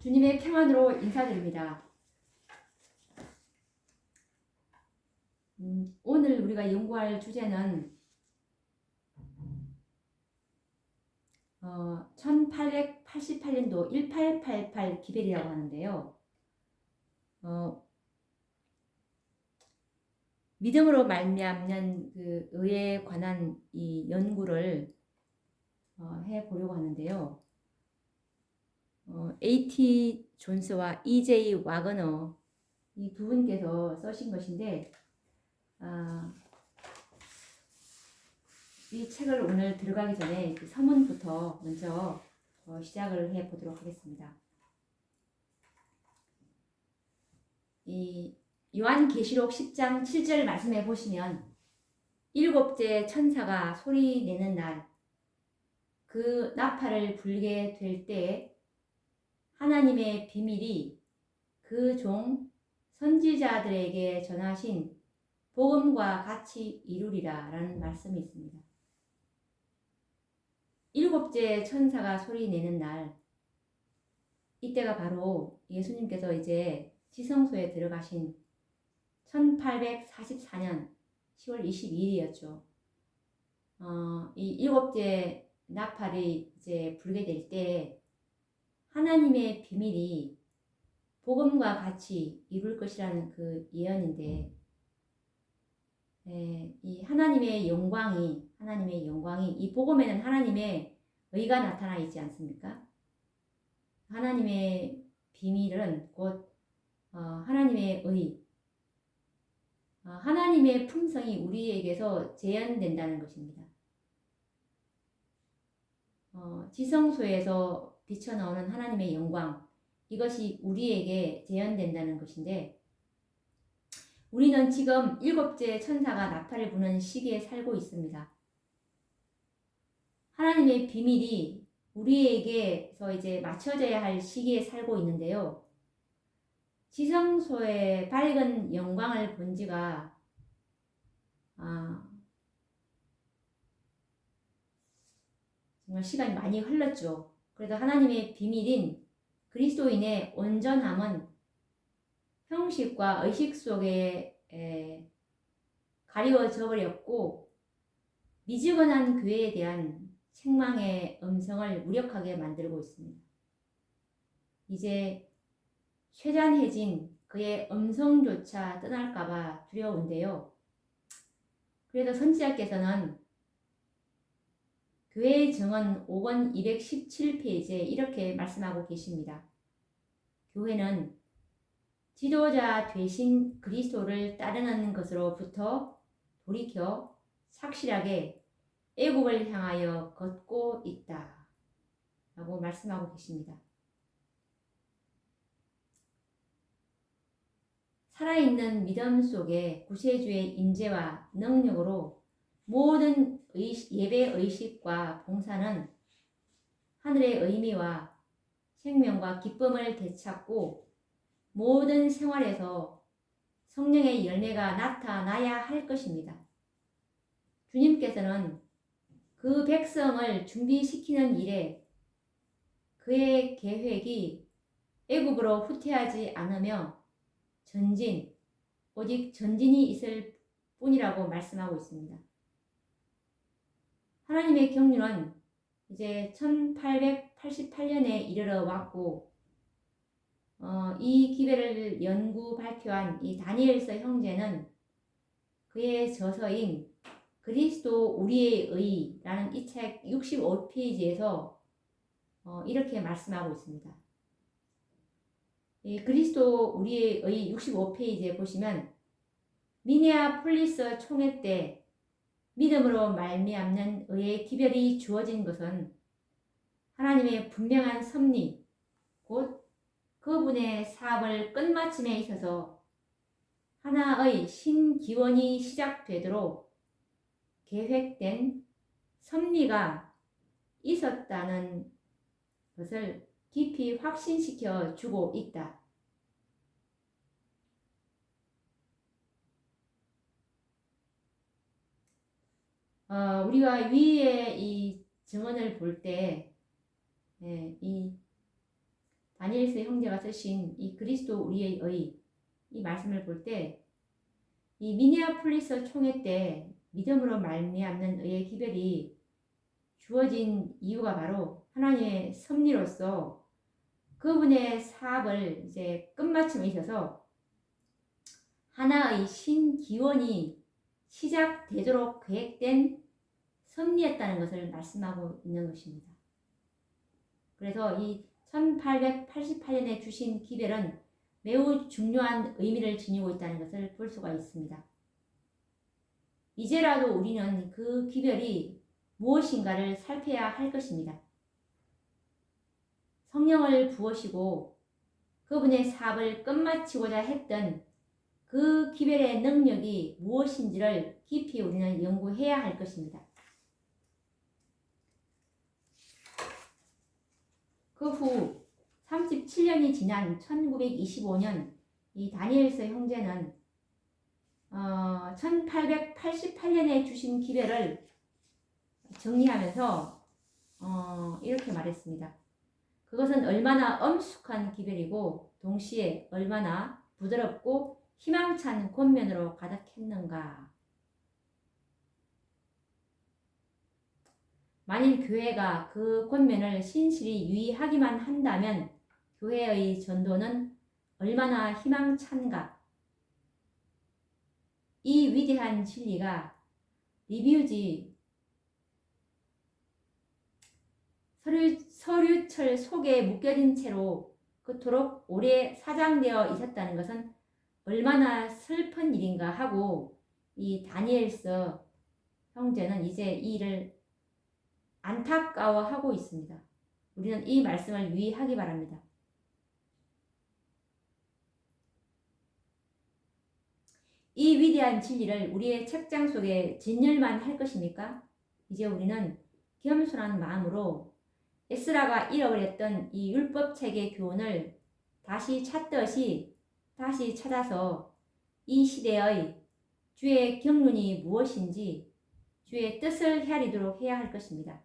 주님의 평안으로 인사드립니다. 오늘 우리가 연구할 주제는 1888년도 1888 기별이라고 하는데요. 믿음으로 말미암는 그 의에 관한 이 연구를 해보려고 하는데요. A.T. 존스와 E.J. 와거너 이 두 분께서 쓰신 것인데 이 책을 오늘 들어가기 전에 그 서문부터 먼저 시작을 해 보도록 하겠습니다. 이 요한계시록 10장 7절 말씀해 보시면 일곱째 천사가 소리 내는 날 그 나팔을 불게 될 때 하나님의 비밀이 그 종 선지자들에게 전하신 복음과 같이 이루리라 라는 말씀이 있습니다. 일곱째 천사가 소리 내는 날, 이때가 바로 예수님께서 이제 지성소에 들어가신 1844년 10월 22일이었죠. 이 일곱째 나팔이 이제 불게 될 때 하나님의 비밀이 복음과 같이 이룰 것이라는 그 예언인데, 이 하나님의 영광이 이 복음에는 하나님의 의가 나타나 있지 않습니까? 하나님의 비밀은 곧 하나님의 의, 하나님의 품성이 우리에게서 재현된다는 것입니다. 지성소에서 비쳐나오는 하나님의 영광, 이것이 우리에게 재현된다는 것인데, 우리는 지금 일곱째 천사가 나팔을 부는 시기에 살고 있습니다. 하나님의 비밀이 우리에게서 이제 맞춰져야 할 시기에 살고 있는데요. 지성소의 밝은 영광을 본 지가 정말 시간이 많이 흘렀죠. 그래도 하나님의 비밀인 그리스도인의 온전함은 형식과 의식 속에 가리워져 버렸고, 미지근한 교회에 대한 책망의 음성을 무력하게 만들고 있습니다. 이제 쇠잔해진 그의 음성조차 떠날까봐 두려운데요. 그래도 선지자께서는 교회의 증언 5권 217페이지에 이렇게 말씀하고 계십니다. 교회는 지도자 되신 그리스도를 따르는 것으로부터 돌이켜 착실하게 애국을 향하여 걷고 있다 라고 말씀하고 계십니다. 살아있는 믿음 속에 구세주의 임재와 능력으로 모든 예배 의식과 봉사는 하늘의 의미와 생명과 기쁨을 되찾고 모든 생활에서 성령의 열매가 나타나야 할 것입니다. 주님께서는 그 백성을 준비시키는 일에 그의 계획이 애굽으로 후퇴하지 않으며 오직 전진이 있을 뿐이라고 말씀하고 있습니다. 하나님의 경륜은 이제 1888년에 이르러 왔고, 이 기별을 연구 발표한 이 다니엘서 형제는 그의 저서인 그리스도 우리의 의라는 이 책 65페이지에서 이렇게 말씀하고 있습니다. 이 그리스도 우리의 의 65페이지에 보시면 미네아폴리스 총회 때 믿음으로 말미암는 의의 기별이 주어진 것은 하나님의 분명한 섭리, 곧 그분의 사업을 끝마침에 있어서 하나의 신기원이 시작되도록 계획된 섭리가 있었다는 것을 깊이 확신시켜 주고 있다. 우리가 위에 이 증언을 볼 때, 이 다니엘서 형제가 쓰신 이 그리스도 우리의 의, 이 말씀을 볼 때 이 미네아폴리스 총회 때 믿음으로 말미암는 의의 기별이 주어진 이유가 바로 하나님의 섭리로서 그분의 사업을 이제 끝마침에 있어서 하나의 신기원이 시작되도록 계획된 섭리였다는 것을 말씀하고 있는 것입니다. 그래서 이 1888년에 주신 기별은 매우 중요한 의미를 지니고 있다는 것을 볼 수가 있습니다. 이제라도 우리는 그 기별이 무엇인가를 살펴야 할 것입니다. 성령을 부으시고 그분의 사업을 끝마치고자 했던 그 기별의 능력이 무엇인지를 깊이 우리는 연구해야 할 것입니다. 그 후 37년이 지난 1925년 이 다니엘서 형제는 1888년에 주신 기별을 정리하면서 이렇게 말했습니다. 그것은 얼마나 엄숙한 기별이고 동시에 얼마나 부드럽고 희망찬 권면으로 가득했는가. 만일 교회가 그 권면을 신실히 유의하기만 한다면 교회의 전도는 얼마나 희망찬가. 이 위대한 진리가 리뷰지 서류철 속에 묶여진 채로 그토록 오래 사장되어 있었다는 것은 얼마나 슬픈 일인가 하고 이 다니엘서 형제는 이제 이 일을 안타까워하고 있습니다. 우리는 이 말씀을 유의하기 바랍니다. 이 위대한 진리를 우리의 책장 속에 진열만 할 것입니까? 이제 우리는 겸손한 마음으로 에스라가 잃어버렸던 이 율법책의 교훈을 다시 찾듯이 다시 찾아서 이 시대의 주의 경륜이 무엇인지 주의 뜻을 헤아리도록 해야 할 것입니다.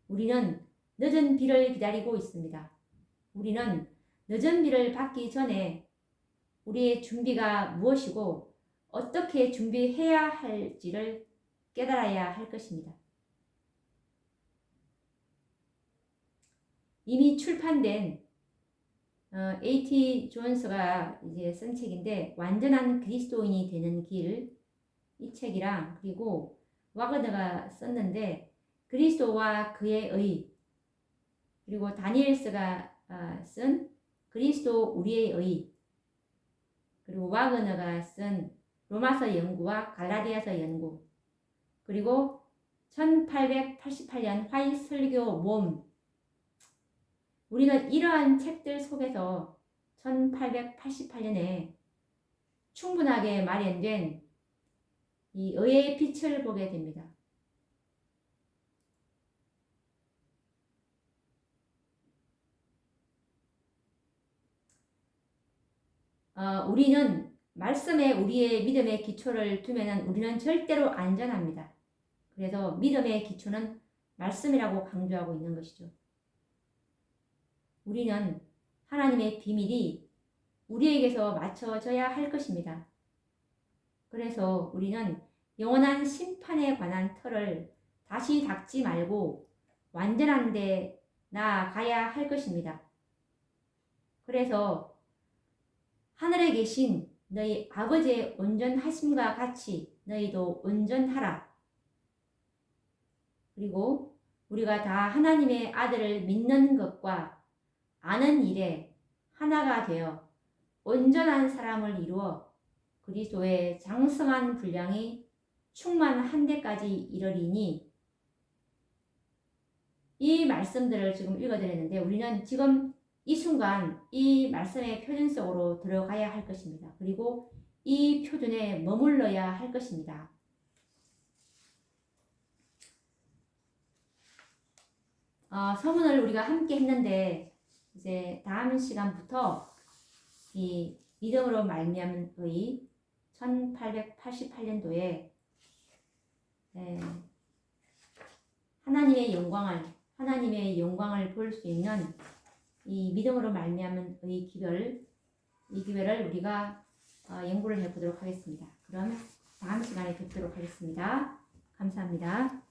우리는 늦은 비를 기다리고 있습니다. 우리는 늦은 비를 받기 전에 우리의 준비가 무엇이고 어떻게 준비해야 할지를 깨달아야 할 것입니다. 이미 출판된 A.T. 존스가 이제 쓴 책인데 완전한 그리스도인이 되는 길, 이 책이랑 그리고 와그너가 썼는데 그리스도와 그의 의, 그리고 다니엘스가 쓴 그리스도 우리의 의, 그리고 와그너가 쓴 로마서 연구와 갈라디아서 연구, 그리고 1888년 화이 설교 몸. 우리는 이러한 책들 속에서 1888년에 충분하게 마련된 이 의의 빛을 보게 됩니다. 우리는 말씀에 우리의 믿음의 기초를 두면 우리는 절대로 안전합니다. 그래서 믿음의 기초는 말씀이라고 강조하고 있는 것이죠. 우리는 하나님의 비밀이 우리에게서 맞춰져야 할 것입니다. 그래서 우리는 영원한 심판에 관한 틀을 다시 닦지 말고 완전한 데 나아가야 할 것입니다. 그래서 하늘에 계신 너희 아버지의 온전하심과 같이 너희도 온전하라. 그리고 우리가 다 하나님의 아들을 믿는 것과 아는 일에 하나가 되어 온전한 사람을 이루어 그리스도의 장성한 분량이 충만한 데까지 이르리니, 이 말씀들을 지금 읽어드렸는데 우리는 지금 이 순간 이 말씀의 표준 속으로 들어가야 할 것입니다. 그리고 이 표준에 머물러야 할 것입니다. 서문을 우리가 함께 했는데 이제 다음 시간부터 이 믿음으로 말미암은 의 1888년도에 하나님의 영광을 볼 수 있는 이 믿음으로 말미암은 이 기별, 이 기별을 우리가 연구를 해보도록 하겠습니다. 그럼 다음 시간에 뵙도록 하겠습니다. 감사합니다.